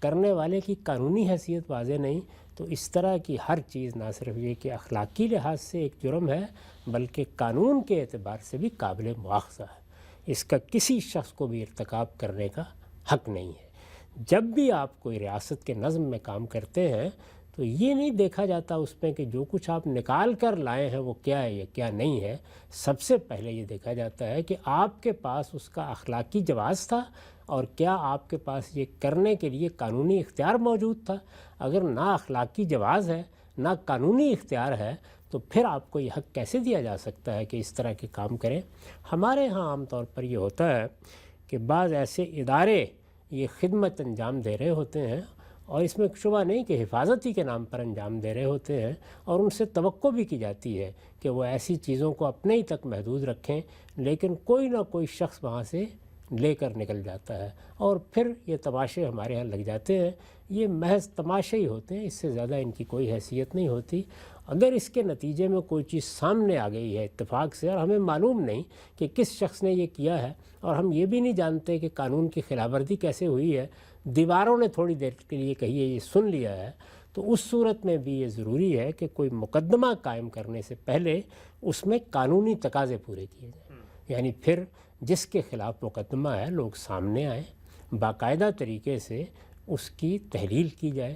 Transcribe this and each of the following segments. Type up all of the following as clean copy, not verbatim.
کرنے والے کی قانونی حیثیت واضح نہیں، تو اس طرح کی ہر چیز نہ صرف یہ کہ اخلاقی لحاظ سے ایک جرم ہے بلکہ قانون کے اعتبار سے بھی قابل مواخذہ ہے۔ اس کا کسی شخص کو بھی ارتکاب کرنے کا حق نہیں ہے۔ جب بھی آپ کوئی ریاست کے نظم میں کام کرتے ہیں تو یہ نہیں دیکھا جاتا اس میں کہ جو کچھ آپ نکال کر لائے ہیں وہ کیا ہے یا کیا نہیں ہے، سب سے پہلے یہ دیکھا جاتا ہے کہ آپ کے پاس اس کا اخلاقی جواز تھا اور کیا آپ کے پاس یہ کرنے کے لیے قانونی اختیار موجود تھا۔ اگر نہ اخلاقی جواز ہے نہ قانونی اختیار ہے تو پھر آپ کو یہ حق کیسے دیا جا سکتا ہے کہ اس طرح کے کام کریں۔ ہمارے ہاں عام طور پر یہ ہوتا ہے کہ بعض ایسے ادارے یہ خدمت انجام دے رہے ہوتے ہیں اور اس میں شبہ نہیں کہ حفاظتی کے نام پر انجام دے رہے ہوتے ہیں، اور ان سے توقع بھی کی جاتی ہے کہ وہ ایسی چیزوں کو اپنے ہی تک محدود رکھیں، لیکن کوئی نہ کوئی شخص وہاں سے لے کر نکل جاتا ہے اور پھر یہ تماشے ہمارے ہاں لگ جاتے ہیں۔ یہ محض تماشے ہی ہوتے ہیں، اس سے زیادہ ان کی کوئی حیثیت نہیں ہوتی۔ اگر اس کے نتیجے میں کوئی چیز سامنے آ گئی ہے اتفاق سے اور ہمیں معلوم نہیں کہ کس شخص نے یہ کیا ہے، اور ہم یہ بھی نہیں جانتے کہ قانون کی خلاف ورزی کیسے ہوئی ہے، دیواروں نے تھوڑی دیر کے لیے کہی ہے یہ سن لیا ہے، تو اس صورت میں بھی یہ ضروری ہے کہ کوئی مقدمہ قائم کرنے سے پہلے اس میں قانونی تقاضے پورے کیے جائیں۔ یعنی پھر جس کے خلاف مقدمہ ہے لوگ سامنے آئیں، باقاعدہ طریقے سے اس کی تحلیل کی جائے،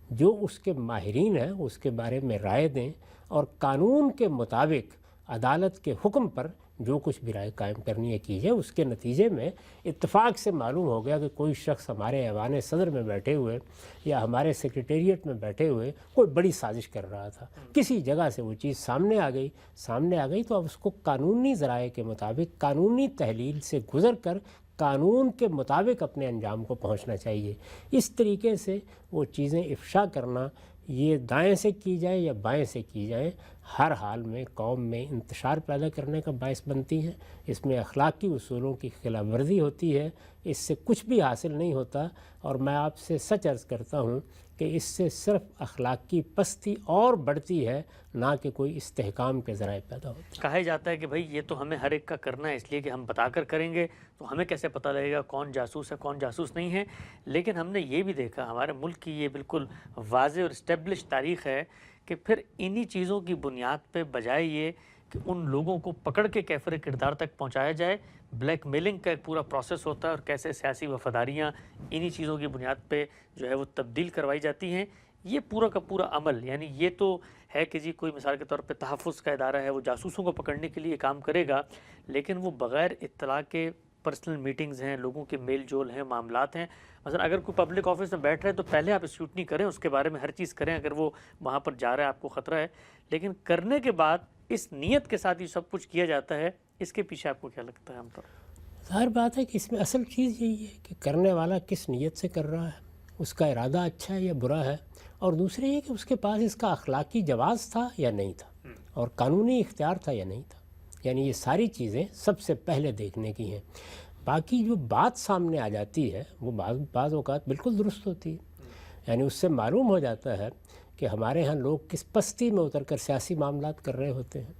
جو اس کے ماہرین ہیں اس کے بارے میں رائے دیں، اور قانون کے مطابق عدالت کے حکم پر جو کچھ بھی رائے قائم کرنی ہے کی جائے۔ اس کے نتیجے میں اتفاق سے معلوم ہو گیا کہ کوئی شخص ہمارے ایوان صدر میں بیٹھے ہوئے یا ہمارے سیکریٹریٹ میں بیٹھے ہوئے کوئی بڑی سازش کر رہا تھا، کسی جگہ سے وہ چیز سامنے آ گئی تو اب اس کو قانونی ذرائع کے مطابق قانونی تحلیل سے گزر کر قانون کے مطابق اپنے انجام کو پہنچنا چاہیے۔ اس طریقے سے وہ چیزیں افشا کرنا، یہ دائیں سے کی جائے یا بائیں سے کی جائیں، ہر حال میں قوم میں انتشار پیدا کرنے کا باعث بنتی ہیں۔ اس میں اخلاقی اصولوں کی خلاف ورزی ہوتی ہے، اس سے کچھ بھی حاصل نہیں ہوتا، اور میں آپ سے سچ عرض کرتا ہوں کہ اس سے صرف اخلاقی پستی اور بڑھتی ہے، نہ کہ کوئی استحکام کے ذرائع پیدا ہوتے ہیں۔ کہا جاتا ہے کہ بھائی یہ تو ہمیں ہر ایک کا کرنا ہے، اس لیے کہ ہم بتا کر کریں گے تو ہمیں کیسے پتہ لگے گا کون جاسوس ہے کون جاسوس نہیں ہے۔ لیکن ہم نے یہ بھی دیکھا، ہمارے ملک کی یہ بالکل واضح اور اسٹیبلش تاریخ ہے کہ پھر انہی چیزوں کی بنیاد پہ بجائے یہ کہ ان لوگوں کو پکڑ کے کیفر کردار تک پہنچایا جائے، بلیک میلنگ کا ایک پورا پروسیس ہوتا ہے، اور کیسے سیاسی وفاداریاں انہی چیزوں کی بنیاد پہ جو ہے وہ تبدیل کروائی جاتی ہیں۔ یہ پورا کا پورا عمل، یعنی یہ تو ہے کہ جی کوئی مثال کے طور پہ تحفظ کا ادارہ ہے، وہ جاسوسوں کو پکڑنے کے لیے کام کرے گا، لیکن وہ بغیر اطلاع کے پرسنل میٹنگز ہیں، لوگوں کے میل جول ہیں، معاملات ہیں۔ مثلا اگر کوئی پبلک آفس میں بیٹھ رہے ہیں تو پہلے آپ اسکروٹنی کریں، اس کے بارے میں ہر چیز کریں اگر وہ وہاں پر جا رہا ہے، آپ کو خطرہ ہے، لیکن کرنے کے بعد اس نیت کے ساتھ یہ سب کچھ کیا جاتا ہے، اس کے پیچھے آپ کو کیا لگتا ہے عام طور پر؟ ظاہر بات ہے کہ اس میں اصل چیز یہی ہے کہ کرنے والا کس نیت سے کر رہا ہے، اس کا ارادہ اچھا ہے یا برا ہے، اور دوسرے یہ کہ اس کے پاس اس کا اخلاقی جواز تھا یا نہیں تھا، اور قانونی اختیار تھا یا نہیں تھا۔ یعنی یہ ساری چیزیں سب سے پہلے دیکھنے کی ہیں۔ باقی جو بات سامنے آ جاتی ہے وہ بعض اوقات بالکل درست ہوتی ہے، یعنی اس سے معلوم ہو جاتا ہے کہ ہمارے ہاں لوگ کس پستی میں اتر کر سیاسی معاملات کر رہے ہوتے ہیں۔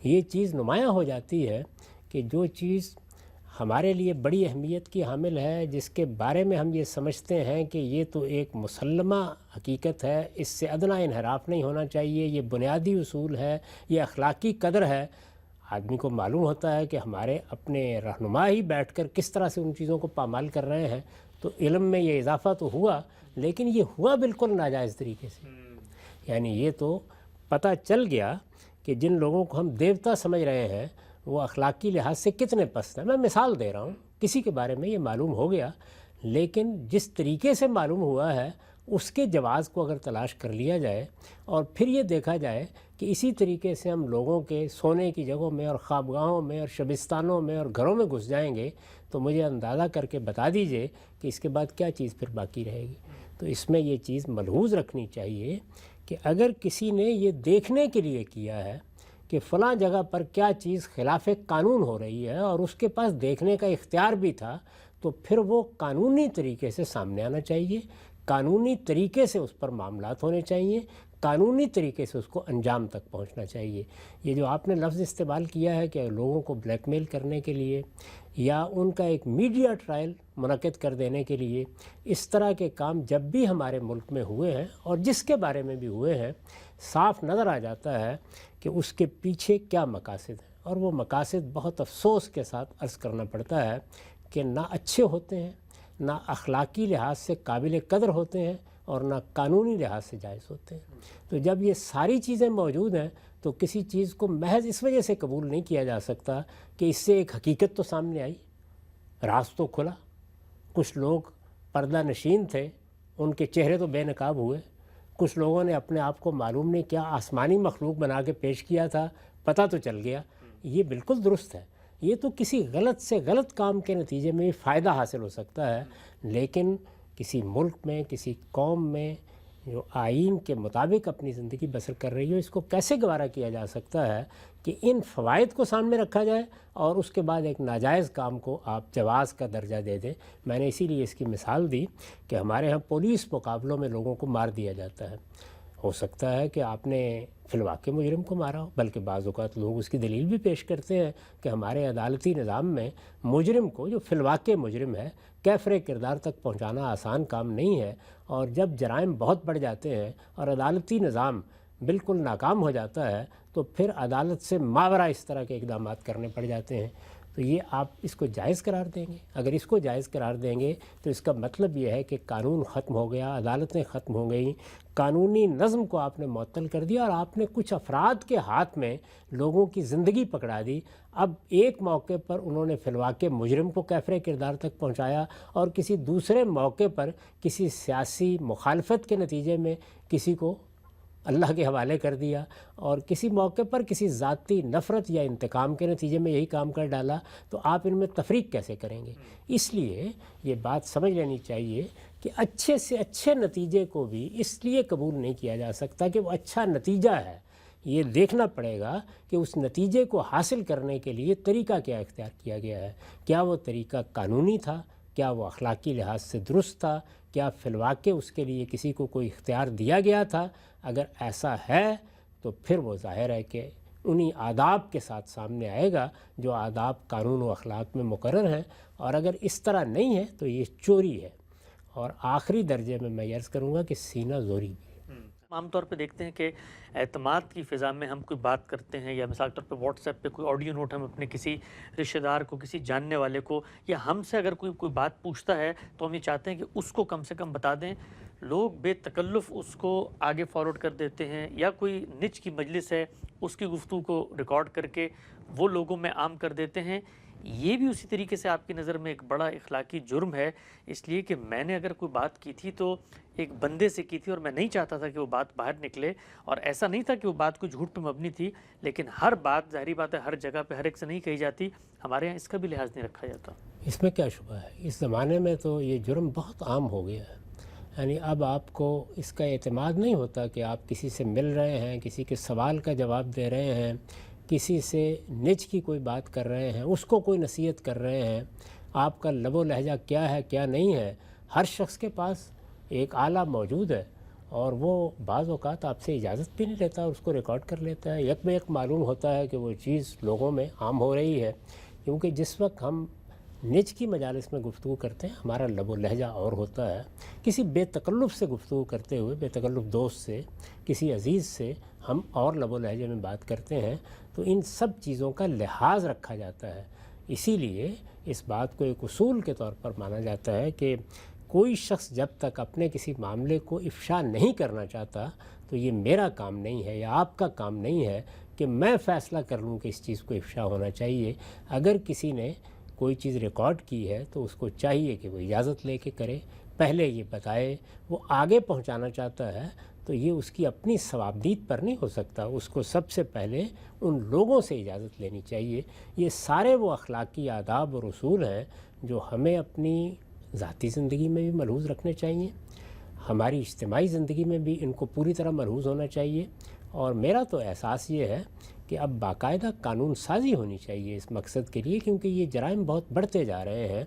یہ چیز نمایاں ہو جاتی ہے کہ جو چیز ہمارے لیے بڑی اہمیت کی حامل ہے، جس کے بارے میں ہم یہ سمجھتے ہیں کہ یہ تو ایک مسلمہ حقیقت ہے، اس سے ادنیٰ انحراف نہیں ہونا چاہیے، یہ بنیادی اصول ہے، یہ اخلاقی قدر ہے، آدمی کو معلوم ہوتا ہے کہ ہمارے اپنے رہنما ہی بیٹھ کر کس طرح سے ان چیزوں کو پامال کر رہے ہیں، تو علم میں یہ اضافہ تو ہوا، لیکن یہ ہوا بالکل ناجائز طریقے سے۔ یعنی یہ تو پتہ چل گیا کہ جن لوگوں کو ہم دیوتا سمجھ رہے ہیں وہ اخلاقی لحاظ سے کتنے پست ہیں۔ میں مثال دے رہا ہوں، کسی کے بارے میں یہ معلوم ہو گیا، لیکن جس طریقے سے معلوم ہوا ہے اس کے جواز کو اگر تلاش کر لیا جائے اور پھر یہ دیکھا جائے کہ اسی طریقے سے ہم لوگوں کے سونے کی جگہوں میں اور خوابگاہوں میں اور شبستانوں میں اور گھروں میں گھس جائیں گے تو مجھے اندازہ کر کے بتا دیجئے کہ اس کے بعد کیا چیز پھر باقی رہے گی۔ تو اس میں یہ چیز ملحوظ رکھنی چاہیے کہ اگر کسی نے یہ دیکھنے کے لیے کیا ہے کہ فلاں جگہ پر کیا چیز خلاف قانون ہو رہی ہے اور اس کے پاس دیکھنے کا اختیار بھی تھا، تو پھر وہ قانونی طریقے سے سامنے آنا چاہیے، قانونی طریقے سے اس پر معاملات ہونے چاہیے، قانونی طریقے سے اس کو انجام تک پہنچنا چاہیے۔ یہ جو آپ نے لفظ استعمال کیا ہے کہ لوگوں کو بلیک میل کرنے کے لیے یا ان کا ایک میڈیا ٹرائل منعقد کر دینے کے لیے، اس طرح کے کام جب بھی ہمارے ملک میں ہوئے ہیں اور جس کے بارے میں بھی ہوئے ہیں، صاف نظر آ جاتا ہے کہ اس کے پیچھے کیا مقاصد ہیں، اور وہ مقاصد بہت افسوس کے ساتھ عرض کرنا پڑتا ہے کہ نہ اچھے ہوتے ہیں، نہ اخلاقی لحاظ سے قابل قدر ہوتے ہیں، اور نہ قانونی لحاظ سے جائز ہوتے ہیں۔ تو جب یہ ساری چیزیں موجود ہیں تو کسی چیز کو محض اس وجہ سے قبول نہیں کیا جا سکتا کہ اس سے ایک حقیقت تو سامنے آئی، راز تو کھلا، کچھ لوگ پردہ نشین تھے، ان کے چہرے تو بے نقاب ہوئے، کچھ لوگوں نے اپنے آپ کو معلوم نہیں کیا آسمانی مخلوق بنا کے پیش کیا تھا، پتہ تو چل گیا۔ یہ بالکل درست ہے، یہ تو کسی غلط سے غلط کام کے نتیجے میں فائدہ حاصل ہو سکتا ہے، لیکن کسی ملک میں، کسی قوم میں جو آئین کے مطابق اپنی زندگی بسر کر رہی ہو، اس کو کیسے گوارا کیا جا سکتا ہے کہ ان فوائد کو سامنے رکھا جائے اور اس کے بعد ایک ناجائز کام کو آپ جواز کا درجہ دے دیں۔ میں نے اسی لیے اس کی مثال دی کہ ہمارے ہاں پولیس مقابلوں میں لوگوں کو مار دیا جاتا ہے۔ ہو سکتا ہے کہ آپ نے فی الواقع مجرم کو مارا ہو، بلکہ بعض اوقات لوگ اس کی دلیل بھی پیش کرتے ہیں کہ ہمارے عدالتی نظام میں مجرم کو، جو فی الواقع مجرم ہے، کیفر کردار تک پہنچانا آسان کام نہیں ہے، اور جب جرائم بہت بڑھ جاتے ہیں اور عدالتی نظام بالکل ناکام ہو جاتا ہے تو پھر عدالت سے ماورا اس طرح کے اقدامات کرنے پڑ جاتے ہیں۔ تو یہ آپ اس کو جائز قرار دیں گے؟ اگر اس کو جائز قرار دیں گے تو اس کا مطلب یہ ہے کہ قانون ختم ہو گیا، عدالتیں ختم ہو گئیں، قانونی نظم کو آپ نے معطل کر دیا، اور آپ نے کچھ افراد کے ہاتھ میں لوگوں کی زندگی پکڑا دی۔ اب ایک موقع پر انہوں نے فی الواقع مجرم کو کیفر کردار تک پہنچایا، اور کسی دوسرے موقع پر کسی سیاسی مخالفت کے نتیجے میں کسی کو اللہ کے حوالے کر دیا، اور کسی موقع پر کسی ذاتی نفرت یا انتقام کے نتیجے میں یہی کام کر ڈالا، تو آپ ان میں تفریق کیسے کریں گے؟ اس لیے یہ بات سمجھ لینی چاہیے کہ اچھے سے اچھے نتیجے کو بھی اس لیے قبول نہیں کیا جا سکتا کہ وہ اچھا نتیجہ ہے، یہ دیکھنا پڑے گا کہ اس نتیجے کو حاصل کرنے کے لیے طریقہ کیا اختیار کیا گیا ہے۔ کیا وہ طریقہ قانونی تھا؟ کیا وہ اخلاقی لحاظ سے درست تھا؟ کیا فی الواقع اس کے لیے کسی کو کوئی اختیار دیا گیا تھا؟ اگر ایسا ہے تو پھر وہ ظاہر ہے کہ انہی آداب کے ساتھ سامنے آئے گا جو آداب قانون و اخلاق میں مقرر ہیں، اور اگر اس طرح نہیں ہے تو یہ چوری ہے، اور آخری درجے میں میں عرض کروں گا کہ سینہ زوری بھی ہے۔ عام طور پہ دیکھتے ہیں کہ اعتماد کی فضا میں ہم کوئی بات کرتے ہیں، یا مثال طور پہ واٹس ایپ پہ کوئی آڈیو نوٹ ہم اپنے کسی رشتہ دار کو، کسی جاننے والے کو، یا ہم سے اگر کوئی بات پوچھتا ہے تو ہم یہ چاہتے ہیں کہ اس کو کم سے کم بتا دیں۔ لوگ بے تکلف اس کو آگے فارورڈ کر دیتے ہیں، یا کوئی نچ کی مجلس ہے اس کی گفتگو کو ریکارڈ کر کے وہ لوگوں میں عام کر دیتے ہیں۔ یہ بھی اسی طریقے سے آپ کی نظر میں ایک بڑا اخلاقی جرم ہے، اس لیے کہ میں نے اگر کوئی بات کی تھی تو ایک بندے سے کی تھی، اور میں نہیں چاہتا تھا کہ وہ بات باہر نکلے، اور ایسا نہیں تھا کہ وہ بات کوئی جھوٹ پہ مبنی تھی، لیکن ہر بات ظاہری بات ہے ہر جگہ پہ ہر ایک سے نہیں کہی جاتی، ہمارے یہاں اس کا بھی لحاظ نہیں رکھا جاتا۔ اس میں کیا شبہ ہے، اس زمانے میں تو یہ جرم بہت عام ہو گیا ہے، یعنی اب آپ کو اس کا اعتماد نہیں ہوتا کہ آپ کسی سے مل رہے ہیں، کسی کے سوال کا جواب دے رہے ہیں، کسی سے نج کی کوئی بات کر رہے ہیں، اس کو کوئی نصیحت کر رہے ہیں، آپ کا لب و لہجہ کیا ہے کیا نہیں ہے۔ ہر شخص کے پاس ایک آلہ موجود ہے، اور وہ بعض اوقات آپ سے اجازت بھی نہیں لیتا، اس کو ریکارڈ کر لیتا ہے۔ یک بہ یک معلوم ہوتا ہے کہ وہ چیز لوگوں میں عام ہو رہی ہے، کیونکہ جس وقت ہم نج کی مجالس میں گفتگو کرتے ہیں ہمارا لب و لہجہ اور ہوتا ہے، کسی بے تکلف سے گفتگو کرتے ہوئے، بے تکلف دوست سے، کسی عزیز سے ہم اور لب و لہجے میں بات کرتے ہیں، تو ان سب چیزوں کا لحاظ رکھا جاتا ہے۔ اسی لیے اس بات کو ایک اصول کے طور پر مانا جاتا ہے کہ کوئی شخص جب تک اپنے کسی معاملے کو افشا نہیں کرنا چاہتا تو یہ میرا کام نہیں ہے یا آپ کا کام نہیں ہے کہ میں فیصلہ کر لوں کہ اس چیز کو افشا ہونا چاہیے۔ اگر کسی نے کوئی چیز ریکارڈ کی ہے تو اس کو چاہیے کہ وہ اجازت لے کے کرے، پہلے یہ بتائے۔ وہ آگے پہنچانا چاہتا ہے تو یہ اس کی اپنی ثوابدید پر نہیں ہو سکتا، اس کو سب سے پہلے ان لوگوں سے اجازت لینی چاہیے۔ یہ سارے وہ اخلاقی آداب اور اصول ہیں جو ہمیں اپنی ذاتی زندگی میں بھی ملحوظ رکھنے چاہیے، ہماری اجتماعی زندگی میں بھی ان کو پوری طرح ملحوظ ہونا چاہیے۔ اور میرا تو احساس یہ ہے کہ اب باقاعدہ قانون سازی ہونی چاہیے اس مقصد کے لیے، کیونکہ یہ جرائم بہت بڑھتے جا رہے ہیں،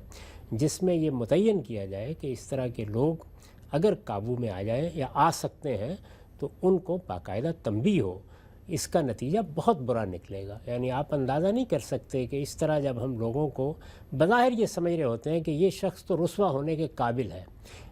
جس میں یہ متعین کیا جائے کہ اس طرح کے لوگ اگر قابو میں آ جائیں یا آ سکتے ہیں تو ان کو باقاعدہ تنبیہ ہو، اس کا نتیجہ بہت برا نکلے گا۔ یعنی آپ اندازہ نہیں کر سکتے کہ اس طرح جب ہم لوگوں کو بظاہر یہ سمجھ رہے ہوتے ہیں کہ یہ شخص تو رسوا ہونے کے قابل ہے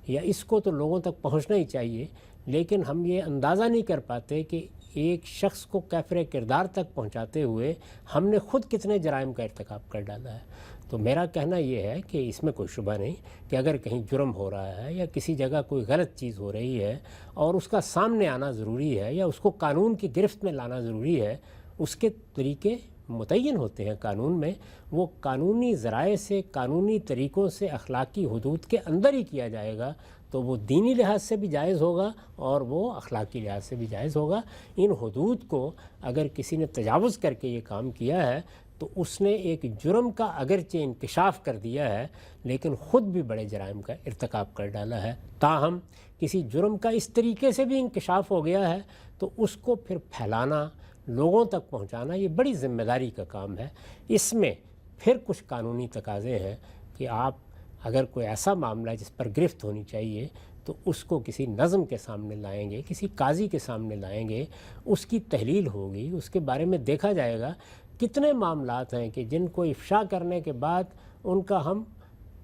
یا اس کو تو لوگوں تک پہنچنا ہی چاہیے، لیکن ہم یہ اندازہ نہیں کر پاتے کہ ایک شخص کو کیفر کردار تک پہنچاتے ہوئے ہم نے خود کتنے جرائم کا ارتکاب کر ڈالا ہے۔ تو میرا کہنا یہ ہے کہ اس میں کوئی شبہ نہیں کہ اگر کہیں جرم ہو رہا ہے یا کسی جگہ کوئی غلط چیز ہو رہی ہے اور اس کا سامنے آنا ضروری ہے یا اس کو قانون کی گرفت میں لانا ضروری ہے، اس کے طریقے متعین ہوتے ہیں قانون میں، وہ قانونی ذرائع سے، قانونی طریقوں سے، اخلاقی حدود کے اندر ہی کیا جائے گا، تو وہ دینی لحاظ سے بھی جائز ہوگا اور وہ اخلاقی لحاظ سے بھی جائز ہوگا۔ ان حدود کو اگر کسی نے تجاوز کر کے یہ کام کیا ہے تو اس نے ایک جرم کا اگرچہ انکشاف کر دیا ہے لیکن خود بھی بڑے جرائم کا ارتکاب کر ڈالا ہے۔ تاہم کسی جرم کا اس طریقے سے بھی انکشاف ہو گیا ہے تو اس کو پھر پھیلانا، لوگوں تک پہنچانا، یہ بڑی ذمہ داری کا کام ہے۔ اس میں پھر کچھ قانونی تقاضے ہیں کہ آپ اگر کوئی ایسا معاملہ ہے جس پر گرفت ہونی چاہیے تو اس کو کسی نظم کے سامنے لائیں گے، کسی قاضی کے سامنے لائیں گے، اس کی تحلیل ہوگی، اس کے بارے میں دیکھا جائے گا کتنے معاملات ہیں کہ جن کو افشا کرنے کے بعد ان کا ہم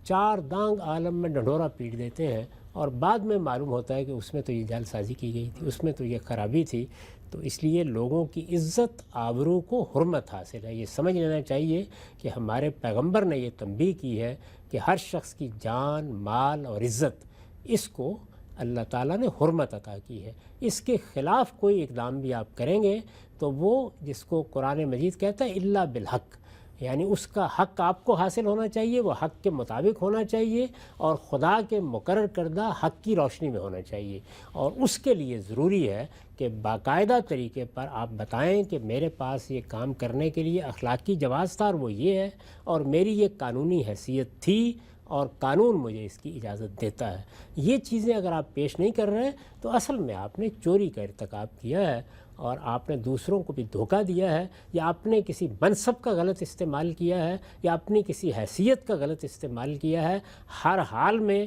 چار دانگ عالم میں ڈھنڈورا پیٹ دیتے ہیں اور بعد میں معلوم ہوتا ہے کہ اس میں تو یہ جعل سازی کی گئی تھی، اس میں تو یہ خرابی تھی۔ تو اس لیے لوگوں کی عزت آبرو کو حرمت حاصل ہے۔ یہ سمجھ لینا چاہیے کہ ہمارے پیغمبر نے یہ تنبیہ کی ہے کہ ہر شخص کی جان، مال اور عزت، اس کو اللہ تعالیٰ نے حرمت عطا کی ہے۔ اس کے خلاف کوئی اقدام بھی آپ کریں گے تو وہ جس کو قرآن مجید کہتا ہے الا بالحق، یعنی اس کا حق آپ کو حاصل ہونا چاہیے، وہ حق کے مطابق ہونا چاہیے اور خدا کے مقرر کردہ حق کی روشنی میں ہونا چاہیے، اور اس کے لیے ضروری ہے کہ باقاعدہ طریقے پر آپ بتائیں کہ میرے پاس یہ کام کرنے کے لیے اخلاقی جواز تھا اور وہ یہ ہے، اور میری یہ قانونی حیثیت تھی اور قانون مجھے اس کی اجازت دیتا ہے۔ یہ چیزیں اگر آپ پیش نہیں کر رہے تو اصل میں آپ نے چوری کا ارتکاب کیا ہے اور آپ نے دوسروں کو بھی دھوکہ دیا ہے، یا آپ نے کسی منصب کا غلط استعمال کیا ہے، یا اپنی کسی حیثیت کا غلط استعمال کیا ہے۔ ہر حال میں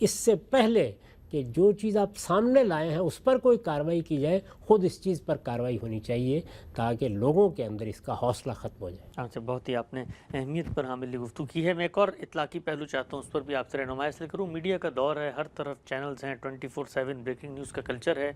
اس سے پہلے کہ جو چیز آپ سامنے لائے ہیں اس پر کوئی کارروائی کی جائے، خود اس چیز پر کارروائی ہونی چاہیے تاکہ لوگوں کے اندر اس کا حوصلہ ختم ہو جائے۔ اچھا، بہت ہی آپ نے اہمیت پر حامل گفتگو کی ہے۔ میں ایک اور اطلاقی پہلو چاہتا ہوں اس پر بھی آپ سے رہنمائی حاصل کروں۔ میڈیا کا دور ہے، ہر طرف چینلز ہیں، 24/7 بریکنگ نیوز کا کلچر ہے۔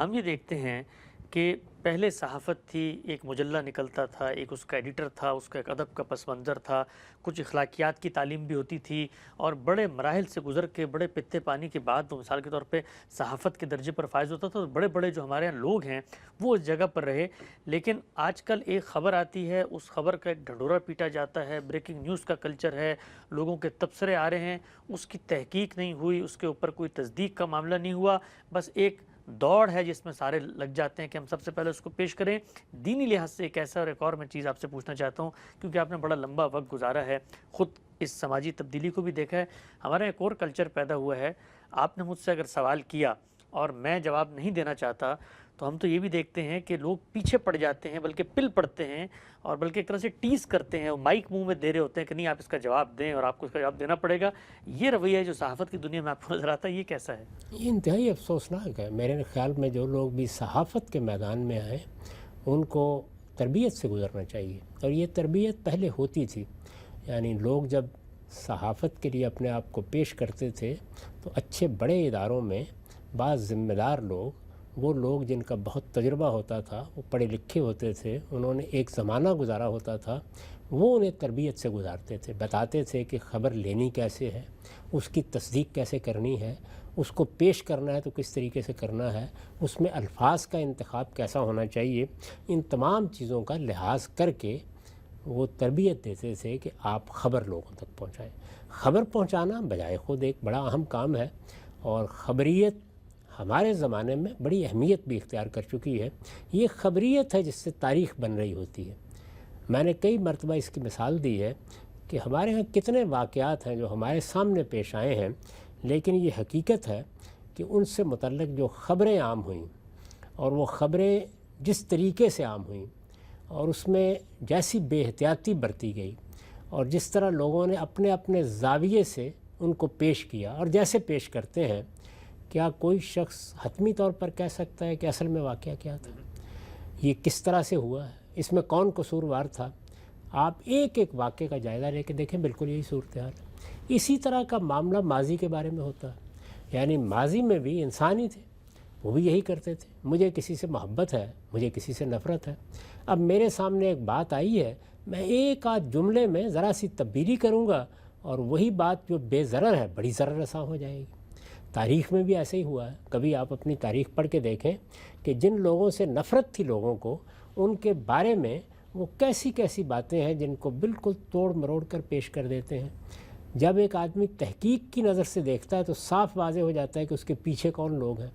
ہم یہ دیکھتے ہیں کہ پہلے صحافت تھی، ایک مجلہ نکلتا تھا، ایک اس کا ایڈیٹر تھا، اس کا ایک ادب کا پس منظر تھا، کچھ اخلاقیات کی تعلیم بھی ہوتی تھی، اور بڑے مراحل سے گزر کے بڑے پتے پانی کے بعد وہ مثال کے طور پہ صحافت کے درجے پر فائز ہوتا تھا، اور بڑے بڑے جو ہمارے یہاں لوگ ہیں وہ اس جگہ پر رہے۔ لیکن آج کل ایک خبر آتی ہے، اس خبر کا ایک ڈھنڈورا پیٹا جاتا ہے، بریکنگ نیوز کا کلچر ہے، لوگوں کے تبصرے آ رہے ہیں، اس کی تحقیق نہیں ہوئی، اس کے اوپر کوئی تصدیق کا معاملہ نہیں ہوا، بس ایک دوڑ ہے جس میں سارے لگ جاتے ہیں کہ ہم سب سے پہلے اس کو پیش کریں۔ دینی لحاظ سے ایک ایسا اور ایک اور میں چیز آپ سے پوچھنا چاہتا ہوں، کیونکہ آپ نے بڑا لمبا وقت گزارا ہے، خود اس سماجی تبدیلی کو بھی دیکھا ہے، ہمارا ایک اور کلچر پیدا ہوا ہے۔ آپ نے مجھ سے اگر سوال کیا اور میں جواب نہیں دینا چاہتا تو ہم تو یہ بھی دیکھتے ہیں کہ لوگ پیچھے پڑ جاتے ہیں، بلکہ پل پڑتے ہیں، اور بلکہ ایک طرح سے ٹیز کرتے ہیں، مائک منہ میں دے رہے ہوتے ہیں کہ نہیں آپ اس کا جواب دیں اور آپ کو اس کا جواب دینا پڑے گا۔ یہ رویہ جو صحافت کی دنیا میں آپ کو نظر آتا ہے، یہ کیسا ہے؟ یہ انتہائی افسوسناک ہے۔ میرے خیال میں جو لوگ بھی صحافت کے میدان میں آئے ان کو تربیت سے گزرنا چاہیے، اور یہ تربیت پہلے ہوتی تھی۔ یعنی لوگ جب صحافت کے لیے اپنے آپ کو پیش کرتے تھے تو اچھے بڑے اداروں میں بعض ذمہ دار لوگ، وہ لوگ جن کا بہت تجربہ ہوتا تھا، وہ پڑھے لکھے ہوتے تھے، انہوں نے ایک زمانہ گزارا ہوتا تھا، وہ انہیں تربیت سے گزارتے تھے، بتاتے تھے کہ خبر لینی کیسے ہے، اس کی تصدیق کیسے کرنی ہے، اس کو پیش کرنا ہے تو کس طریقے سے کرنا ہے، اس میں الفاظ کا انتخاب کیسا ہونا چاہیے۔ ان تمام چیزوں کا لحاظ کر کے وہ تربیت دیتے تھے کہ آپ خبر لوگوں تک پہنچائیں۔ خبر پہنچانا بجائے خود ایک بڑا اہم کام ہے، اور خبریت ہمارے زمانے میں بڑی اہمیت بھی اختیار کر چکی ہے۔ یہ خبریت ہے جس سے تاریخ بن رہی ہوتی ہے۔ میں نے کئی مرتبہ اس کی مثال دی ہے کہ ہمارے ہاں کتنے واقعات ہیں جو ہمارے سامنے پیش آئے ہیں، لیکن یہ حقیقت ہے کہ ان سے متعلق جو خبریں عام ہوئیں اور وہ خبریں جس طریقے سے عام ہوئیں اور اس میں جیسی بے احتیاطی برتی گئی اور جس طرح لوگوں نے اپنے اپنے زاویے سے ان کو پیش کیا، اور جیسے پیش کرتے ہیں کیا کوئی شخص حتمی طور پر کہہ سکتا ہے کہ اصل میں واقعہ کیا تھا، یہ کس طرح سے ہوا ہے، اس میں کون قصوروار تھا؟ آپ ایک ایک واقعے کا جائزہ لے کے دیکھیں، بالکل یہی صورتحال ہے۔ اسی طرح کا معاملہ ماضی کے بارے میں ہوتا ہے، یعنی ماضی میں بھی انسان ہی تھے، وہ بھی یہی کرتے تھے، مجھے کسی سے محبت ہے، مجھے کسی سے نفرت ہے، اب میرے سامنے ایک بات آئی ہے، میں ایک آدھ جملے میں ذرا سی تبدیلی کروں گا اور وہی بات جو بے ضرر ہے بڑی ضرر رساں ہو جائے گی۔ تاریخ میں بھی ایسے ہی ہوا ہے، کبھی آپ اپنی تاریخ پڑھ کے دیکھیں کہ جن لوگوں سے نفرت تھی لوگوں کو، ان کے بارے میں وہ کیسی کیسی باتیں ہیں جن کو بالکل توڑ مروڑ کر پیش کر دیتے ہیں۔ جب ایک آدمی تحقیق کی نظر سے دیکھتا ہے تو صاف واضح ہو جاتا ہے کہ اس کے پیچھے کون لوگ ہیں۔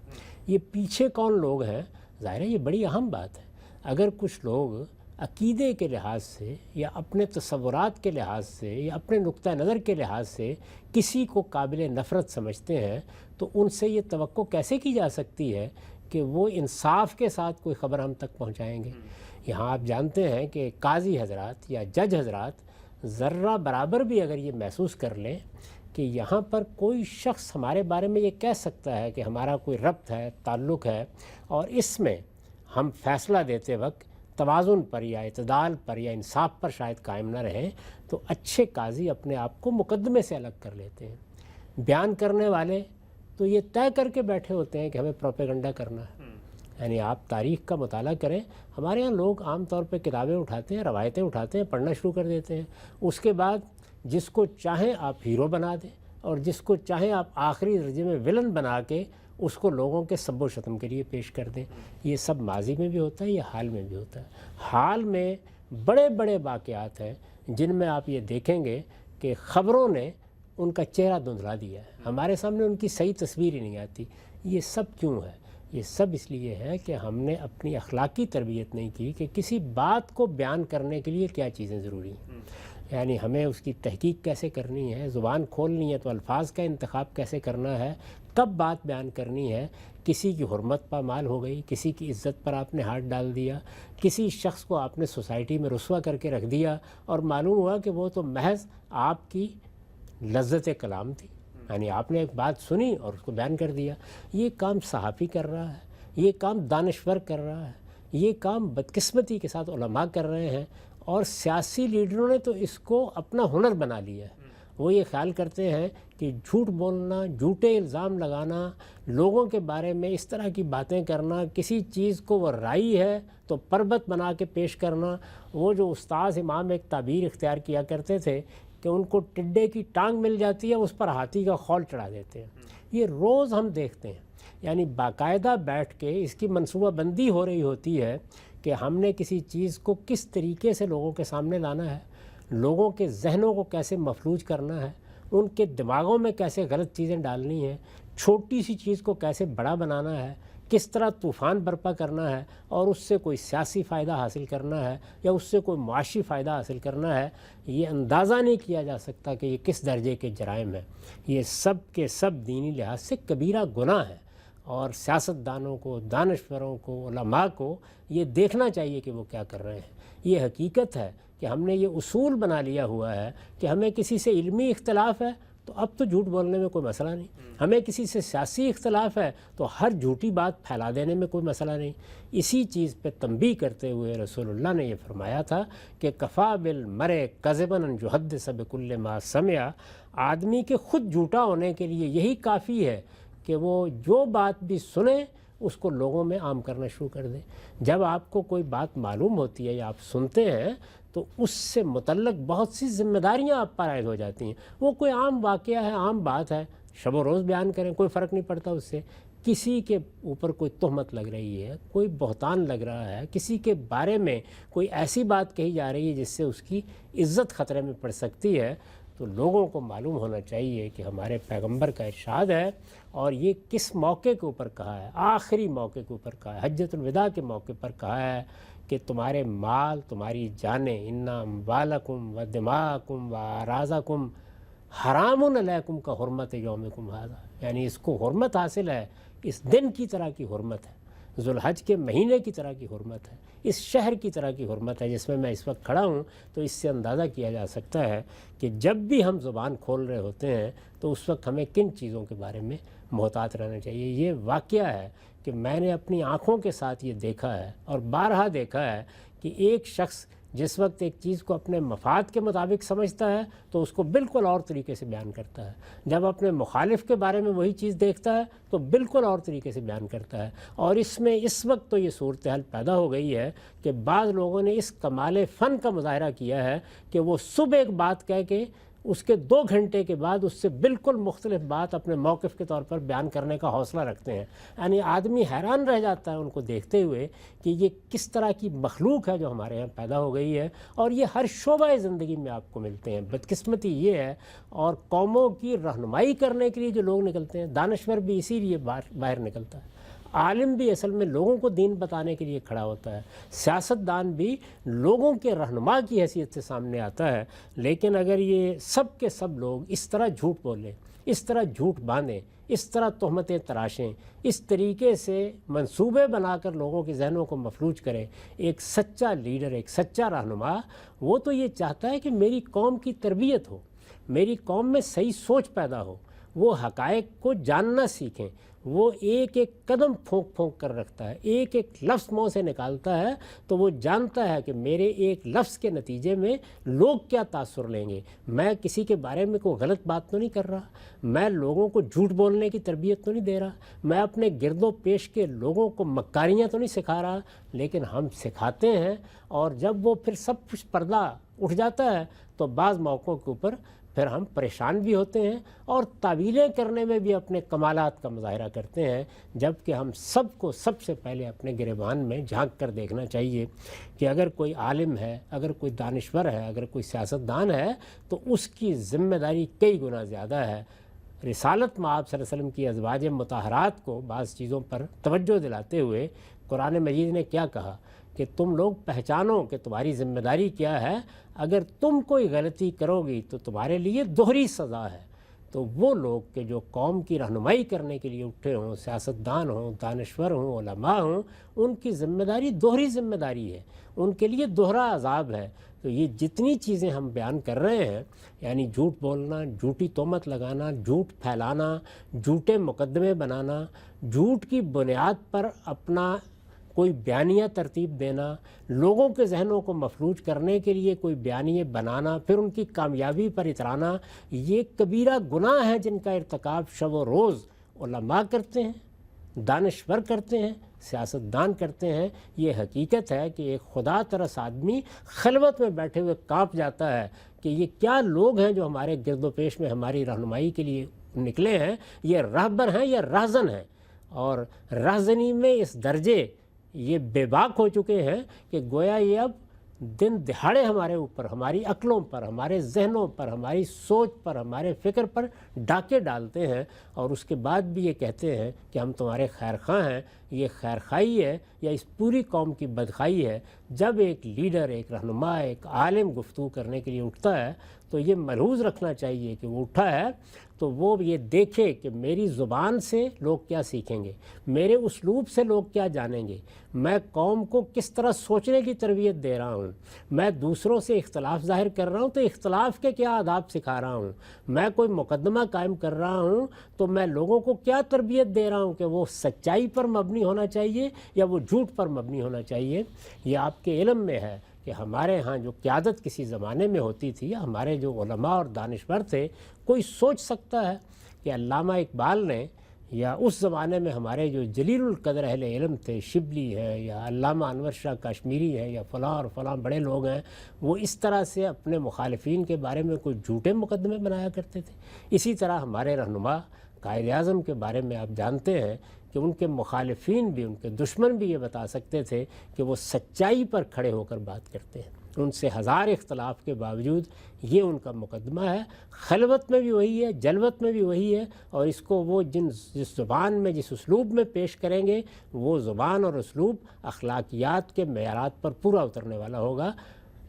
یہ پیچھے کون لوگ ہیں، ظاہر ہے یہ بڑی اہم بات ہے۔ اگر کچھ لوگ عقیدے کے لحاظ سے یا اپنے تصورات کے لحاظ سے یا اپنے نقطہ نظر کے لحاظ سے کسی کو قابل نفرت سمجھتے ہیں تو ان سے یہ توقع کیسے کی جا سکتی ہے کہ وہ انصاف کے ساتھ کوئی خبر ہم تک پہنچائیں گے؟ یہاں آپ جانتے ہیں کہ قاضی حضرات یا جج حضرات ذرہ برابر بھی اگر یہ محسوس کر لیں کہ یہاں پر کوئی شخص ہمارے بارے میں یہ کہہ سکتا ہے کہ ہمارا کوئی ربط ہے، تعلق ہے، اور اس میں ہم فیصلہ دیتے وقت توازن پر یا اعتدال پر یا انصاف پر شاید قائم نہ رہیں، تو اچھے قاضی اپنے آپ کو مقدمے سے الگ کر لیتے ہیں۔ بیان کرنے والے تو یہ طے کر کے بیٹھے ہوتے ہیں کہ ہمیں پروپیگنڈا کرنا ہے۔ یعنی آپ تاریخ کا مطالعہ کریں، ہمارے ہاں لوگ عام طور پہ کتابیں اٹھاتے ہیں، روایتیں اٹھاتے ہیں، پڑھنا شروع کر دیتے ہیں، اس کے بعد جس کو چاہیں آپ ہیرو بنا دیں اور جس کو چاہیں آپ آخری درجے میں ولن بنا کے اس کو لوگوں کے سب و شتم کے لیے پیش کر دیں۔ یہ سب ماضی میں بھی ہوتا ہے، یہ حال میں بھی ہوتا ہے۔ حال میں بڑے بڑے واقعات ہیں جن میں آپ یہ دیکھیں گے کہ خبروں نے ان کا چہرہ دھندلا دیا ہے، ہمارے سامنے ان کی صحیح تصویر ہی نہیں آتی۔ یہ سب کیوں ہے؟ یہ سب اس لیے ہے کہ ہم نے اپنی اخلاقی تربیت نہیں کی کہ کسی بات کو بیان کرنے کے لیے کیا چیزیں ضروری ہیں، یعنی ہمیں اس کی تحقیق کیسے کرنی ہے، زبان کھولنی ہے تو الفاظ کا انتخاب کیسے کرنا ہے، کب بات بیان کرنی ہے۔ کسی کی حرمت پامال ہو گئی، کسی کی عزت پر آپ نے ہاتھ ڈال دیا، کسی شخص کو آپ نے سوسائٹی میں رسوا کر کے رکھ دیا اور معلوم ہوا کہ وہ تو محض آپ کی لذت کلام تھی، یعنی آپ نے ایک بات سنی اور اس کو بیان کر دیا۔ یہ کام صحافی کر رہا ہے، یہ کام دانشور کر رہا ہے، یہ کام بدقسمتی کے ساتھ علماء کر رہے ہیں، اور سیاسی لیڈروں نے تو اس کو اپنا ہنر بنا لیا ہے۔ وہ یہ خیال کرتے ہیں کہ جھوٹ بولنا، جھوٹے الزام لگانا، لوگوں کے بارے میں اس طرح کی باتیں کرنا، کسی چیز کو وہ رائی ہے تو پربت بنا کے پیش کرنا۔ وہ جو استاذ امام ایک تعبیر اختیار کیا کرتے تھے کہ ان کو ٹڈے کی ٹانگ مل جاتی ہے، اس پر ہاتھی کا خول چڑھا دیتے ہیں۔ یہ روز ہم دیکھتے ہیں، یعنی باقاعدہ بیٹھ کے اس کی منصوبہ بندی ہو رہی ہوتی ہے کہ ہم نے کسی چیز کو کس طریقے سے لوگوں کے سامنے لانا ہے، لوگوں کے ذہنوں کو کیسے مفلوج کرنا ہے، ان کے دماغوں میں کیسے غلط چیزیں ڈالنی ہیں، چھوٹی سی چیز کو کیسے بڑا بنانا ہے، کس طرح طوفان برپا کرنا ہے اور اس سے کوئی سیاسی فائدہ حاصل کرنا ہے یا اس سے کوئی معاشی فائدہ حاصل کرنا ہے۔ یہ اندازہ نہیں کیا جا سکتا کہ یہ کس درجے کے جرائم ہیں۔ یہ سب کے سب دینی لحاظ سے کبیرہ گناہ ہیں، اور سیاستدانوں کو، دانشوروں کو، علماء کو یہ دیکھنا چاہیے کہ وہ کیا کر رہے ہیں۔ یہ حقیقت ہے کہ ہم نے یہ اصول بنا لیا ہوا ہے کہ ہمیں کسی سے علمی اختلاف ہے تو اب تو جھوٹ بولنے میں کوئی مسئلہ نہیں، ہمیں کسی سے سیاسی اختلاف ہے تو ہر جھوٹی بات پھیلا دینے میں کوئی مسئلہ نہیں۔ اسی چیز پہ تنبیہ کرتے ہوئے رسول اللہ نے یہ فرمایا تھا کہ کفا بالمرء کذبا ان یحدث بکل ما سمع، آدمی کے خود جھوٹا ہونے کے لیے یہی کافی ہے کہ وہ جو بات بھی سنے اس کو لوگوں میں عام کرنا شروع کر دے۔ جب آپ کو کوئی بات معلوم ہوتی ہے یا آپ سنتے ہیں تو اس سے متعلق بہت سی ذمہ داریاں آپ پر عائد ہو جاتی ہیں۔ وہ کوئی عام واقعہ ہے، عام بات ہے، شب و روز بیان کریں، کوئی فرق نہیں پڑتا اس سے۔ کسی کے اوپر کوئی تہمت لگ رہی ہے، کوئی بہتان لگ رہا ہے، کسی کے بارے میں کوئی ایسی بات کہی جا رہی ہے جس سے اس کی عزت خطرے میں پڑ سکتی ہے، تو لوگوں کو معلوم ہونا چاہیے کہ ہمارے پیغمبر کا ارشاد ہے، اور یہ کس موقع کے اوپر کہا ہے، آخری موقع کے اوپر کہا ہے، حجۃ الوداع کے موقع پر کہا ہے کہ تمہارے مال، تمہاری جانیں، ان اموالکم و دماءکم و اعراضکم حرام علیکم کا حرمت یومکم ھذا، یعنی اس کو حرمت حاصل ہے، اس دن کی طرح کی حرمت ہے۔ ذوالحج کے مہینے کی طرح کی حرمت ہے، اس شہر کی طرح کی حرمت ہے جس میں میں اس وقت کھڑا ہوں۔ تو اس سے اندازہ کیا جا سکتا ہے کہ جب بھی ہم زبان کھول رہے ہوتے ہیں تو اس وقت ہمیں کن چیزوں کے بارے میں محتاط رہنا چاہیے۔ یہ واقعہ ہے کہ میں نے اپنی آنکھوں کے ساتھ یہ دیکھا ہے اور بارہا دیکھا ہے کہ ایک شخص جس وقت ایک چیز کو اپنے مفاد کے مطابق سمجھتا ہے تو اس کو بالکل اور طریقے سے بیان کرتا ہے، جب اپنے مخالف کے بارے میں وہی چیز دیکھتا ہے تو بالکل اور طریقے سے بیان کرتا ہے۔ اور اس میں اس وقت تو یہ صورتحال پیدا ہو گئی ہے کہ بعض لوگوں نے اس کمال فن کا مظاہرہ کیا ہے کہ وہ صبح ایک بات کہہ کے اس کے 2 گھنٹے کے بعد اس سے بالکل مختلف بات اپنے موقف کے طور پر بیان کرنے کا حوصلہ رکھتے ہیں۔ یعنی آدمی حیران رہ جاتا ہے ان کو دیکھتے ہوئے کہ یہ کس طرح کی مخلوق ہے جو ہمارے یہاں پیدا ہو گئی ہے، اور یہ ہر شعبہ زندگی میں آپ کو ملتے ہیں۔ بدقسمتی یہ ہے، اور قوموں کی رہنمائی کرنے کے لیے جو لوگ نکلتے ہیں، دانشور بھی اسی لیے باہر نکلتا ہے، عالم بھی اصل میں لوگوں کو دین بتانے کے لیے کھڑا ہوتا ہے، سیاستدان بھی لوگوں کے رہنما کی حیثیت سے سامنے آتا ہے۔ لیکن اگر یہ سب کے سب لوگ اس طرح جھوٹ بولیں، اس طرح جھوٹ باندھیں، اس طرح تہمتیں تراشیں، اس طریقے سے منصوبے بنا کر لوگوں کے ذہنوں کو مفلوج کریں، ایک سچا لیڈر، ایک سچا رہنما وہ تو یہ چاہتا ہے کہ میری قوم کی تربیت ہو، میری قوم میں صحیح سوچ پیدا ہو، وہ حقائق کو جاننا سیکھیں۔ وہ ایک ایک قدم پھونک پھونک کر رکھتا ہے، ایک ایک لفظ منہ سے نکالتا ہے تو وہ جانتا ہے کہ میرے ایک لفظ کے نتیجے میں لوگ کیا تاثر لیں گے۔ میں کسی کے بارے میں کوئی غلط بات تو نہیں کر رہا، میں لوگوں کو جھوٹ بولنے کی تربیت تو نہیں دے رہا، میں اپنے گرد و پیش کے لوگوں کو مکاریاں تو نہیں سکھا رہا، لیکن ہم سکھاتے ہیں۔ اور جب وہ پھر سب کچھ پردہ اٹھ جاتا ہے تو بعض موقعوں کے اوپر پھر ہم پریشان بھی ہوتے ہیں اور تعویلیں کرنے میں بھی اپنے کمالات کا مظاہرہ کرتے ہیں، جبکہ ہم سب کو سب سے پہلے اپنے گریبان میں جھانک کر دیکھنا چاہیے کہ اگر کوئی عالم ہے، اگر کوئی دانشور ہے، اگر کوئی سیاستدان ہے تو اس کی ذمہ داری کئی گنا زیادہ ہے۔ رسالت میں آپ صلی اللہ علیہ وسلم کی ازواج مطہرات کو بعض چیزوں پر توجہ دلاتے ہوئے قرآن مجید نے کیا کہا کہ تم لوگ پہچانو کہ تمہاری ذمہ داری کیا ہے، اگر تم کوئی غلطی کرو گی تو تمہارے لیے دوہری سزا ہے۔ تو وہ لوگ کہ جو قوم کی رہنمائی کرنے کے لیے اٹھے ہوں، سیاستدان ہوں، دانشور ہوں، علماء ہوں، ان کی ذمہ داری دوہری ذمہ داری ہے، ان کے لیے دوہرا عذاب ہے۔ تو یہ جتنی چیزیں ہم بیان کر رہے ہیں، یعنی جھوٹ بولنا، جھوٹی تہمت لگانا، جھوٹ پھیلانا، جھوٹے مقدمے بنانا، جھوٹ کی بنیاد پر اپنا کوئی بیانیہ ترتیب دینا، لوگوں کے ذہنوں کو مفلوج کرنے کے لیے کوئی بیانیے بنانا، پھر ان کی کامیابی پر اترانا، یہ کبیرہ گناہ ہے جن کا ارتکاب شب و روز علماء کرتے ہیں، دانشور کرتے ہیں، سیاستدان کرتے ہیں۔ یہ حقیقت ہے کہ ایک خدا ترس آدمی خلوت میں بیٹھے ہوئے کانپ جاتا ہے کہ یہ کیا لوگ ہیں جو ہمارے گرد و پیش میں ہماری رہنمائی کے لیے نکلے ہیں، یہ راہبر ہیں یا راہزن ہیں، اور راہزنی میں اس درجے یہ بے باک ہو چکے ہیں کہ گویا یہ اب دن دہاڑے ہمارے اوپر، ہماری عقلوں پر، ہمارے ذہنوں پر، ہماری سوچ پر، ہمارے فکر پر ڈاکے ڈالتے ہیں، اور اس کے بعد بھی یہ کہتے ہیں کہ ہم تمہارے خیر خواہ ہیں۔ یہ خیر خواہی ہے یا اس پوری قوم کی بدخواہی ہے؟ جب ایک لیڈر، ایک رہنما، ایک عالم گفتگو کرنے کے لیے اٹھتا ہے تو یہ ملحوظ رکھنا چاہیے کہ وہ اٹھا ہے تو وہ یہ دیکھے کہ میری زبان سے لوگ کیا سیکھیں گے، میرے اسلوب سے لوگ کیا جانیں گے، میں قوم کو کس طرح سوچنے کی تربیت دے رہا ہوں، میں دوسروں سے اختلاف ظاہر کر رہا ہوں تو اختلاف کے کیا آداب سکھا رہا ہوں، میں کوئی مقدمہ قائم کر رہا ہوں تو میں لوگوں کو کیا تربیت دے رہا ہوں کہ وہ سچائی پر مبنی ہونا چاہیے یا وہ جھوٹ پر مبنی ہونا چاہیے۔ یہ آپ کے علم میں ہے کہ ہمارے ہاں جو قیادت کسی زمانے میں ہوتی تھی، ہمارے جو علماء اور دانشور تھے، کوئی سوچ سکتا ہے کہ علامہ اقبال نے یا اس زمانے میں ہمارے جو جلیل القدر اہل علم تھے، شبلی ہے یا علامہ انور شاہ کشمیری ہے یا فلاں اور فلاں بڑے لوگ ہیں، وہ اس طرح سے اپنے مخالفین کے بارے میں کوئی جھوٹے مقدمے بنایا کرتے تھے؟ اسی طرح ہمارے رہنما قائد اعظم کے بارے میں آپ جانتے ہیں کہ ان کے مخالفین بھی، ان کے دشمن بھی یہ بتا سکتے تھے کہ وہ سچائی پر کھڑے ہو کر بات کرتے ہیں، ان سے ہزار اختلاف کے باوجود یہ ان کا مقدمہ ہے۔ خلوت میں بھی وہی ہے، جلوت میں بھی وہی ہے، اور اس کو وہ جس زبان میں، جس اسلوب میں پیش کریں گے، وہ زبان اور اسلوب اخلاقیات کے معیارات پر پورا اترنے والا ہوگا۔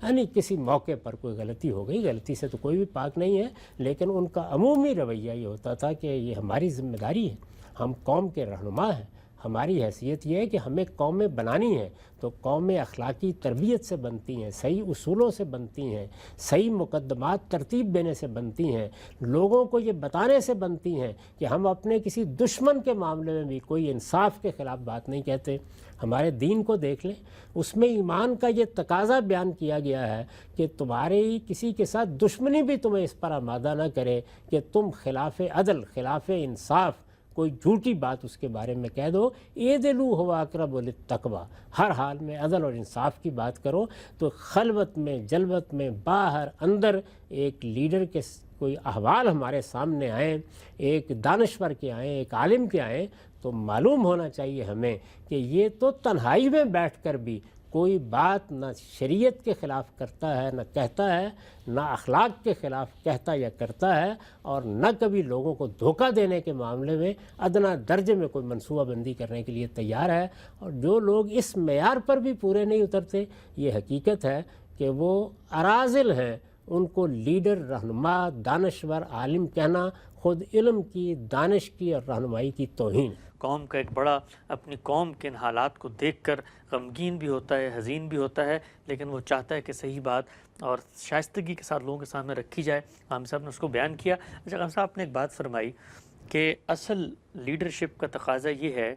یعنی کسی موقع پر کوئی غلطی ہو گئی، غلطی سے تو کوئی بھی پاک نہیں ہے، لیکن ان کا عمومی رویہ یہ ہوتا تھا کہ یہ ہماری ذمہ داری ہے، ہم قوم کے رہنما ہیں، ہماری حیثیت یہ ہے کہ ہمیں قومیں بنانی ہیں تو قومیں اخلاقی تربیت سے بنتی ہیں، صحیح اصولوں سے بنتی ہیں، صحیح مقدمات ترتیب دینے سے بنتی ہیں، لوگوں کو یہ بتانے سے بنتی ہیں کہ ہم اپنے کسی دشمن کے معاملے میں بھی کوئی انصاف کے خلاف بات نہیں کہتے۔ ہمارے دین کو دیکھ لیں، اس میں ایمان کا یہ تقاضا بیان کیا گیا ہے کہ تمہاری کسی کے ساتھ دشمنی بھی تمہیں اس پر آمادہ نہ کرے کہ تم خلاف عدل، خلاف انصاف کوئی جھوٹی بات اس کے بارے میں کہہ دو۔ اعدلوا هو اقرب للتقوی، ہر حال میں عدل اور انصاف کی بات کرو۔ تو خلوت میں، جلوت میں، باہر اندر ایک لیڈر کے کوئی احوال ہمارے سامنے آئیں، ایک دانشور کے آئیں، ایک عالم کے آئیں، تو معلوم ہونا چاہیے ہمیں کہ یہ تو تنہائی میں بیٹھ کر بھی کوئی بات نہ شریعت کے خلاف کرتا ہے، نہ کہتا ہے، نہ اخلاق کے خلاف کہتا یا کرتا ہے، اور نہ کبھی لوگوں کو دھوکہ دینے کے معاملے میں ادنا درجے میں کوئی منصوبہ بندی کرنے کے لیے تیار ہے۔ اور جو لوگ اس معیار پر بھی پورے نہیں اترتے، یہ حقیقت ہے کہ وہ اراذل ہیں۔ ان کو لیڈر، رہنما، دانشور، عالم کہنا خود علم کی، دانش کی اور رہنمائی کی توہین۔ قوم کا ایک بڑا اپنی قوم کے ان حالات کو دیکھ کر غمگین بھی ہوتا ہے، حزین بھی ہوتا ہے، لیکن وہ چاہتا ہے کہ صحیح بات اور شائستگی کے ساتھ لوگوں کے سامنے رکھی جائے۔ عام صاحب نے اس کو بیان کیا۔ اچھا عام صاحب نے ایک بات فرمائی کہ اصل لیڈرشپ کا تقاضا یہ ہے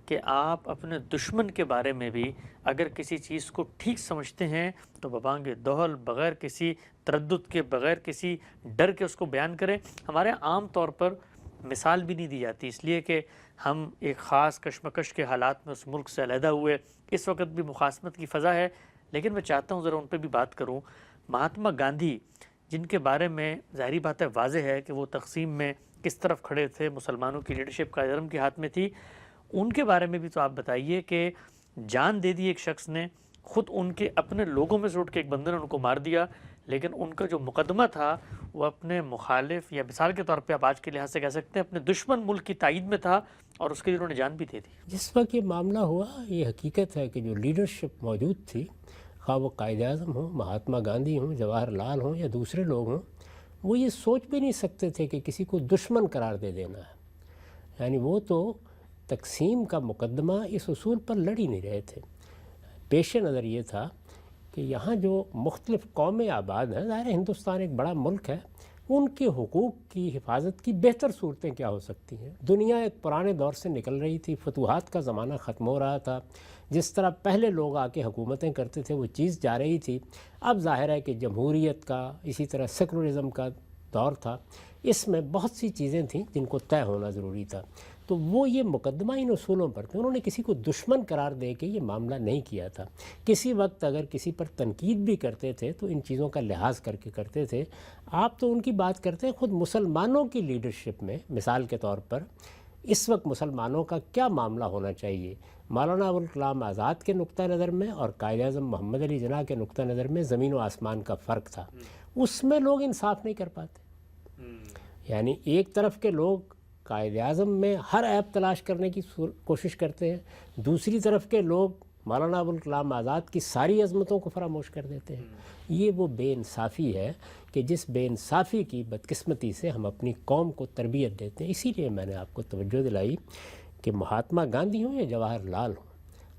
کہ آپ اپنے دشمن کے بارے میں بھی اگر کسی چیز کو ٹھیک سمجھتے ہیں تو ببانگ دوہل، بغیر کسی تردد کے، بغیر کسی ڈر کے اس کو بیان کریں۔ ہمارے عام طور پر مثال بھی نہیں دی جاتی، اس لیے کہ ہم ایک خاص کشمکش کے حالات میں اس ملک سے علیحدہ ہوئے، اس وقت بھی مخاصمت کی فضا ہے، لیکن میں چاہتا ہوں ذرا ان پہ بھی بات کروں۔ مہاتما گاندھی، جن کے بارے میں ظاہری بات ہے، واضح ہے کہ وہ تقسیم میں کس طرف کھڑے تھے، مسلمانوں کی لیڈرشپ قائد اعظم کے ہاتھ میں تھی، ان کے بارے میں بھی تو آپ بتائیے کہ جان دے دی ایک شخص نے، خود ان کے اپنے لوگوں میں سے اٹھ کے ایک بندے نے ان کو مار دیا، لیکن ان کا جو مقدمہ تھا وہ اپنے مخالف، یا مثال کے طور پہ آپ آج کے لحاظ سے کہہ سکتے ہیں اپنے دشمن ملک کی تائید میں تھا، اور اس کے لیے انہوں نے جان بھی دے دی۔ جس وقت یہ معاملہ ہوا، یہ حقیقت ہے کہ جو لیڈرشپ موجود تھی، خواہ وہ قائد اعظم ہوں، مہاتما گاندھی ہوں، جواہر لال ہوں یا دوسرے لوگ ہوں، وہ یہ سوچ بھی نہیں سکتے تھے کہ کسی کو دشمن قرار دے دینا ہے۔ یعنی وہ تو تقسیم کا مقدمہ اس اصول پر لڑ ہی نہیں رہے تھے۔ پیش نظر یہ تھا کہ یہاں جو مختلف قومیں آباد ہیں، ظاہر ہے ہندوستان ایک بڑا ملک ہے، ان کے حقوق کی حفاظت کی بہتر صورتیں کیا ہو سکتی ہیں۔ دنیا ایک پرانے دور سے نکل رہی تھی، فتوحات کا زمانہ ختم ہو رہا تھا، جس طرح پہلے لوگ آ کے حکومتیں کرتے تھے وہ چیز جا رہی تھی۔ اب ظاہر ہے کہ جمہوریت کا، اسی طرح سیکولرزم کا دور تھا، اس میں بہت سی چیزیں تھیں جن کو طے ہونا ضروری تھا۔ تو وہ یہ مقدمہ ان اصولوں پر تھے، انہوں نے کسی کو دشمن قرار دے کے یہ معاملہ نہیں کیا تھا۔ کسی وقت اگر کسی پر تنقید بھی کرتے تھے تو ان چیزوں کا لحاظ کر کے کرتے تھے۔ آپ تو ان کی بات کرتے ہیں، خود مسلمانوں کی لیڈرشپ میں مثال کے طور پر اس وقت مسلمانوں کا کیا معاملہ ہونا چاہیے، مولانا ابوالکلام آزاد کے نقطہ نظر میں اور قائد اعظم محمد علی جناح کے نقطہ نظر میں زمین و آسمان کا فرق تھا۔ اس میں لوگ انصاف نہیں کر پاتے۔ یعنی ایک طرف کے لوگ قائد اعظم میں ہر عیب تلاش کرنے کی کوشش کرتے ہیں، دوسری طرف کے لوگ مولانا ابوالکلام آزاد کی ساری عظمتوں کو فراموش کر دیتے ہیں۔ یہ وہ بے انصافی ہے کہ جس بے انصافی کی بدقسمتی سے ہم اپنی قوم کو تربیت دیتے ہیں۔ اسی لیے میں نے آپ کو توجہ دلائی کہ مہاتما گاندھی ہوں یا جواہر لال ہوں،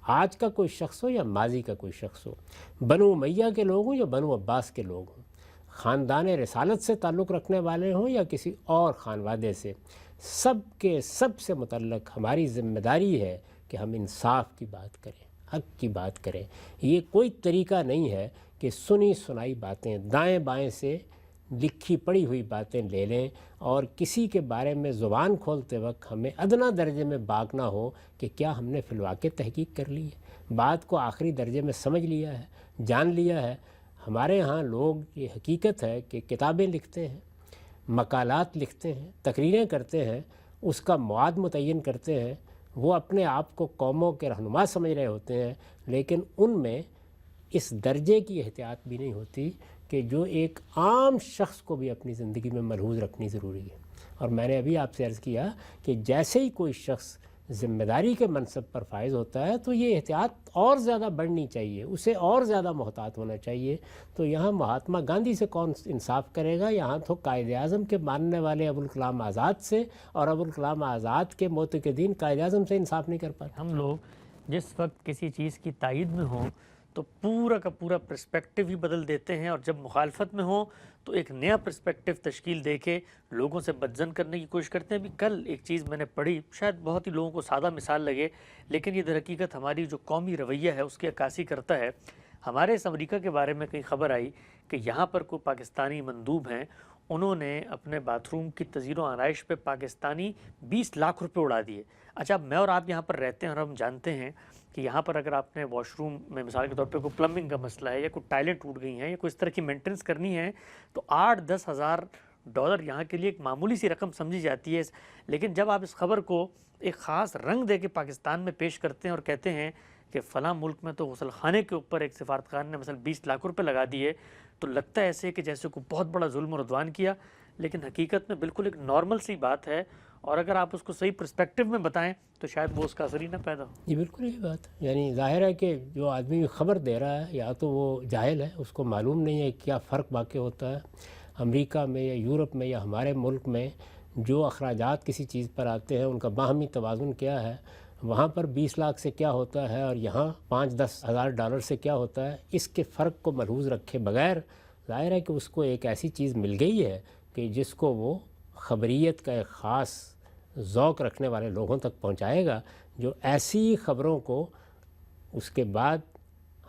آج کا کوئی شخص ہو یا ماضی کا کوئی شخص ہو، بنو امیہ کے لوگ ہوں یا بنو عباس کے لوگ ہوں، خاندان رسالت سے تعلق رکھنے والے ہوں یا کسی اور خانوادے سے، سب کے سب سے متعلق ہماری ذمہ داری ہے کہ ہم انصاف کی بات کریں، حق کی بات کریں۔ یہ کوئی طریقہ نہیں ہے کہ سنی سنائی باتیں، دائیں بائیں سے لکھی پڑھی ہوئی باتیں لے لیں اور کسی کے بارے میں زبان کھولتے وقت ہمیں ادنا درجے میں باک نہ ہو کہ کیا ہم نے فی الواقع تحقیق کر لی ہے، بات کو آخری درجے میں سمجھ لیا ہے، جان لیا ہے۔ ہمارے ہاں لوگ، یہ حقیقت ہے کہ کتابیں لکھتے ہیں، مقالات لکھتے ہیں، تقریریں کرتے ہیں، اس کا مواد متعین کرتے ہیں، وہ اپنے آپ کو قوموں کے رہنما سمجھ رہے ہوتے ہیں، لیکن ان میں اس درجے کی احتیاط بھی نہیں ہوتی کہ جو ایک عام شخص کو بھی اپنی زندگی میں ملحوظ رکھنی ضروری ہے۔ اور میں نے ابھی آپ سے عرض کیا کہ جیسے ہی کوئی شخص ذمہ داری کے منصب پر فائز ہوتا ہے تو یہ احتیاط اور زیادہ بڑھنی چاہیے، اسے اور زیادہ محتاط ہونا چاہیے۔ تو یہاں مہاتما گاندھی سے کون انصاف کرے گا؟ یہاں تو قائد اعظم کے ماننے والے ابوالکلام آزاد سے اور ابوالکلام آزاد کے معتقدین قائد اعظم سے انصاف نہیں کر پاتے۔ ہم لوگ جس وقت کسی چیز کی تائید میں ہوں تو پورا کا پورا پرسپیکٹیو ہی بدل دیتے ہیں، اور جب مخالفت میں ہوں تو ایک نیا پرسپیکٹیو تشکیل دے کے لوگوں سے بدزن کرنے کی کوشش کرتے ہیں۔ ابھی کل ایک چیز میں نے پڑھی، شاید بہت ہی لوگوں کو سادہ مثال لگے، لیکن یہ در حقیقت ہماری جو قومی رویہ ہے اس کی عکاسی کرتا ہے۔ ہمارے اس امریکہ کے بارے میں کئی خبر آئی کہ یہاں پر کوئی پاکستانی مندوب ہیں، انہوں نے اپنے باتھ روم کی تزئین و آرائش پہ پاکستانی 20 لاکھ روپے اڑا دیے۔ اچھا، اب میں اور آپ یہاں پر رہتے ہیں اور ہم جانتے ہیں کہ یہاں پر اگر آپ نے واش روم میں مثال کے طور پہ کوئی پلمبنگ کا مسئلہ ہے یا کوئی ٹائلیں ٹوٹ گئی ہیں یا کوئی اس طرح کی مینٹیننس کرنی ہے تو $8-10,000 یہاں کے لیے ایک معمولی سی رقم سمجھی جاتی ہے۔ لیکن جب آپ اس خبر کو ایک خاص رنگ دے کے پاکستان میں پیش کرتے ہیں اور کہتے ہیں کہ فلاں ملک میں تو غسل خانے کے اوپر ایک سفارتخان نے مثلا 20 لاکھ روپے لگا دیے، تو لگتا ہے ایسے کہ جیسے کوئی بہت بڑا ظلم اور عدوان کیا، لیکن حقیقت میں بالکل ایک نارمل سی بات ہے، اور اگر آپ اس کو صحیح پرسپیکٹیو میں بتائیں تو شاید وہ اس کا اثر ہی نہ پیدا ہو۔ جی بالکل یہی بات ہے، یعنی ظاہر ہے کہ جو آدمی خبر دے رہا ہے یا تو وہ جاہل ہے، اس کو معلوم نہیں ہے کیا فرق واقع ہوتا ہے امریکہ میں یا یورپ میں یا ہمارے ملک میں جو اخراجات کسی چیز پر آتے ہیں ان کا باہمی توازن کیا ہے، وہاں پر 20 لاکھ سے کیا ہوتا ہے اور یہاں $5-10,000 سے کیا ہوتا ہے۔ اس کے فرق کو ملحوظ رکھے بغیر ظاہر ہے کہ اس کو ایک ایسی چیز مل گئی ہے کہ جس کو وہ خبریت کا ایک خاص ذوق رکھنے والے لوگوں تک پہنچائے گا، جو ایسی خبروں کو اس کے بعد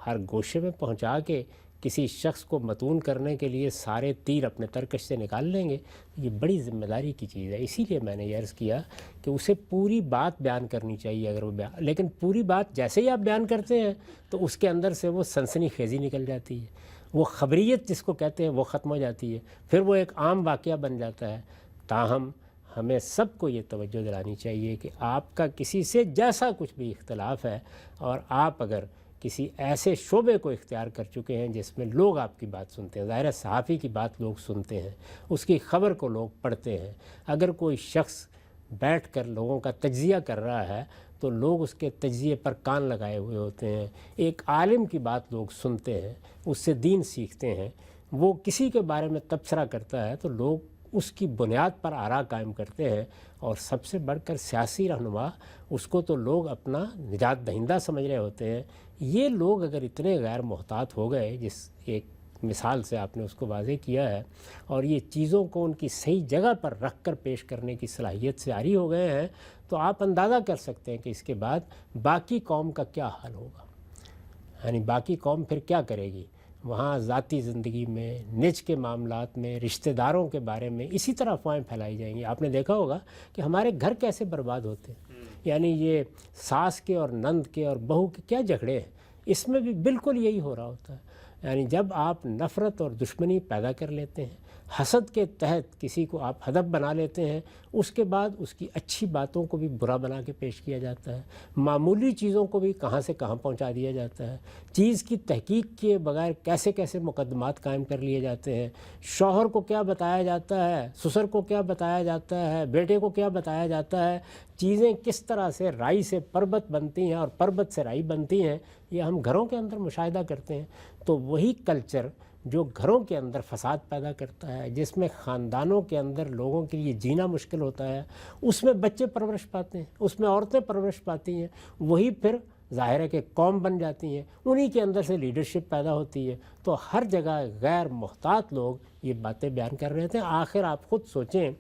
ہر گوشے میں پہنچا کے کسی شخص کو متون کرنے کے لیے سارے تیر اپنے ترکش سے نکال لیں گے۔ یہ بڑی ذمہ داری کی چیز ہے، اسی لیے میں نے یہ عرض کیا کہ اسے پوری بات بیان کرنی چاہیے اگر وہ لیکن پوری بات جیسے ہی آپ بیان کرتے ہیں تو اس کے اندر سے وہ سنسنی خیزی نکل جاتی ہے، وہ خبریت جس کو کہتے ہیں وہ ختم ہو جاتی ہے، پھر وہ ایک عام واقعہ بن جاتا ہے۔ تاہم ہمیں سب کو یہ توجہ دلانی چاہیے کہ آپ کا کسی سے جیسا کچھ بھی اختلاف ہے اور آپ اگر کسی ایسے شعبے کو اختیار کر چکے ہیں جس میں لوگ آپ کی بات سنتے ہیں، ظاہر ہے صحافی کی بات لوگ سنتے ہیں، اس کی خبر کو لوگ پڑھتے ہیں، اگر کوئی شخص بیٹھ کر لوگوں کا تجزیہ کر رہا ہے تو لوگ اس کے تجزیے پر کان لگائے ہوئے ہوتے ہیں، ایک عالم کی بات لوگ سنتے ہیں، اس سے دین سیکھتے ہیں، وہ کسی کے بارے میں تبصرہ کرتا ہے تو لوگ اس کی بنیاد پر آراء قائم کرتے ہیں، اور سب سے بڑھ کر سیاسی رہنما اس کو تو لوگ اپنا نجات دہندہ سمجھ رہے ہوتے ہیں۔ یہ لوگ اگر اتنے غیر محتاط ہو گئے، جس ایک مثال سے آپ نے اس کو واضح کیا ہے، اور یہ چیزوں کو ان کی صحیح جگہ پر رکھ کر پیش کرنے کی صلاحیت سے عاری ہو گئے ہیں، تو آپ اندازہ کر سکتے ہیں کہ اس کے بعد باقی قوم کا کیا حال ہوگا، یعنی باقی قوم پھر کیا کرے گی۔ وہاں ذاتی زندگی میں، نج کے معاملات میں، رشتہ داروں کے بارے میں اسی طرح افواہیں پھیلائی جائیں گی۔ آپ نے دیکھا ہوگا کہ ہمارے گھر کیسے برباد ہوتے ہیں، یعنی یہ ساس کے اور نند کے اور بہو کے کیا جھگڑے ہیں، اس میں بھی بالکل یہی ہو رہا ہوتا ہے۔ یعنی جب آپ نفرت اور دشمنی پیدا کر لیتے ہیں، حسد کے تحت کسی کو آپ ہدف بنا لیتے ہیں، اس کے بعد اس کی اچھی باتوں کو بھی برا بنا کے پیش کیا جاتا ہے، معمولی چیزوں کو بھی کہاں سے کہاں پہنچا دیا جاتا ہے، چیز کی تحقیق کیے بغیر کیسے کیسے مقدمات قائم کر لیے جاتے ہیں، شوہر کو کیا بتایا جاتا ہے، سسر کو کیا بتایا جاتا ہے، بیٹے کو کیا بتایا جاتا ہے، چیزیں کس طرح سے رائی سے پربت بنتی ہیں اور پربت سے رائی بنتی ہیں، یہ ہم گھروں کے اندر مشاہدہ کرتے ہیں۔ تو وہی کلچر جو گھروں کے اندر فساد پیدا کرتا ہے، جس میں خاندانوں کے اندر لوگوں کے لیے جینا مشکل ہوتا ہے، اس میں بچے پرورش پاتے ہیں، اس میں عورتیں پرورش پاتی ہیں، وہی پھر ظاہر ہے کہ قوم بن جاتی ہیں، انہی کے اندر سے لیڈرشپ پیدا ہوتی ہے۔ تو ہر جگہ غیر محتاط لوگ یہ باتیں بیان کر رہے تھے۔ آخر آپ خود سوچیں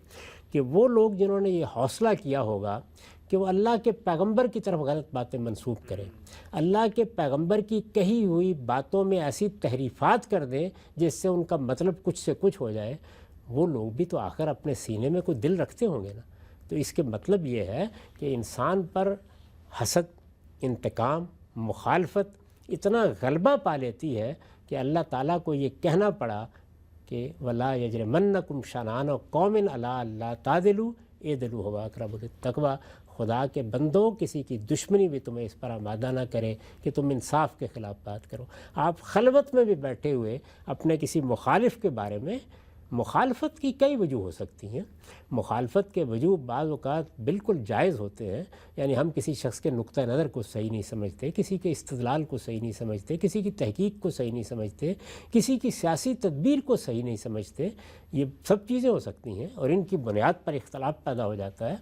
کہ وہ لوگ جنہوں نے یہ حوصلہ کیا ہوگا کہ وہ اللہ کے پیغمبر کی طرف غلط باتیں منسوب کریں، اللہ کے پیغمبر کی کہی ہوئی باتوں میں ایسی تحریفات کر دیں جس سے ان کا مطلب کچھ سے کچھ ہو جائے، وہ لوگ بھی تو آخر اپنے سینے میں کوئی دل رکھتے ہوں گے نا۔ تو اس کے مطلب یہ ہے کہ انسان پر حسد، انتقام، مخالفت اتنا غلبہ پا لیتی ہے کہ اللہ تعالیٰ کو یہ کہنا پڑا کہ وَلَا يَجْرِمَنَّكُمْ شَنَآنُ قَوْمٍ عَلَىٰ أَلَّا تَعْدِلُوا اعْدِلُوا هُوَ أَقْرَبُ لِلتَّقْوَىٰ۔ خدا کے بندوں، کسی کی دشمنی بھی تمہیں اس پر آمادہ نہ کرے کہ تم انصاف کے خلاف بات کرو۔ آپ خلوت میں بھی بیٹھے ہوئے اپنے کسی مخالف کے بارے میں مخالفت کی کئی وجوہ ہو سکتی ہیں. مخالفت کے وجوہ بعض اوقات بالکل جائز ہوتے ہیں. یعنی ہم کسی شخص کے نقطہ نظر کو صحیح نہیں سمجھتے، کسی کے استدلال کو صحیح نہیں سمجھتے، کسی کی تحقیق کو صحیح نہیں سمجھتے، کسی کی سیاسی تدبیر کو صحیح نہیں سمجھتے. یہ سب چیزیں ہو سکتی ہیں اور ان کی بنیاد پر اختلاف پیدا ہو جاتا ہے.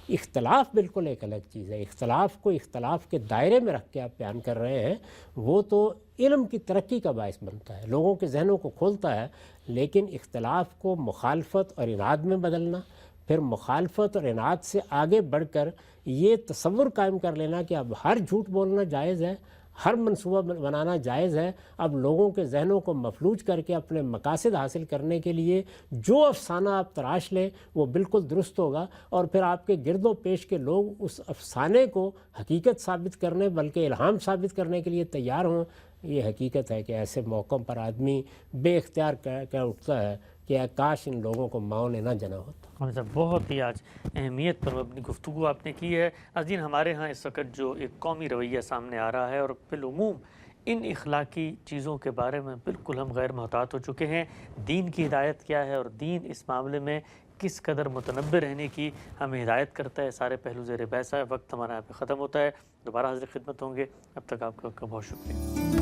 اختلاف بالکل ایک الگ چیز ہے. اختلاف کو اختلاف کے دائرے میں رکھ کے آپ بیان کر رہے ہیں، وہ تو علم کی ترقی کا باعث بنتا ہے، لوگوں کے ذہنوں کو کھولتا ہے. لیکن اختلاف کو مخالفت اور اناد میں بدلنا، پھر مخالفت اور اناد سے آگے بڑھ کر یہ تصور قائم کر لینا کہ اب ہر جھوٹ بولنا جائز ہے، ہر منصوبہ بنانا جائز ہے، اب لوگوں کے ذہنوں کو مفلوج کر کے اپنے مقاصد حاصل کرنے کے لیے جو افسانہ آپ تراش لیں وہ بالکل درست ہوگا، اور پھر آپ کے گرد و پیش کے لوگ اس افسانے کو حقیقت ثابت کرنے بلکہ الہام ثابت کرنے کے لیے تیار ہوں. یہ حقیقت ہے کہ ایسے موقعوں پر آدمی بے اختیار کہہ اٹھتا ہے کہ کاش ان لوگوں کو ماؤں نے نہ جنا ہوتا. ہم صاحب بہت ہی آج اہمیت پر اپنی گفتگو آپ نے کی ہے. ناظرین، ہمارے ہاں اس وقت جو ایک قومی رویہ سامنے آ رہا ہے اور بالعموم ان اخلاقی چیزوں کے بارے میں بالکل ہم غیر محتاط ہو چکے ہیں. دین کی ہدایت کیا ہے اور دین اس معاملے میں کس قدر متنبع رہنے کی ہمیں ہدایت کرتا ہے، سارے پہلو زیر بحث ہے. وقت ہمارا یہاں پہ ختم ہوتا ہے. دوبارہ حاضر خدمت ہوں گے، اب تک آپ کا بہت شکریہ.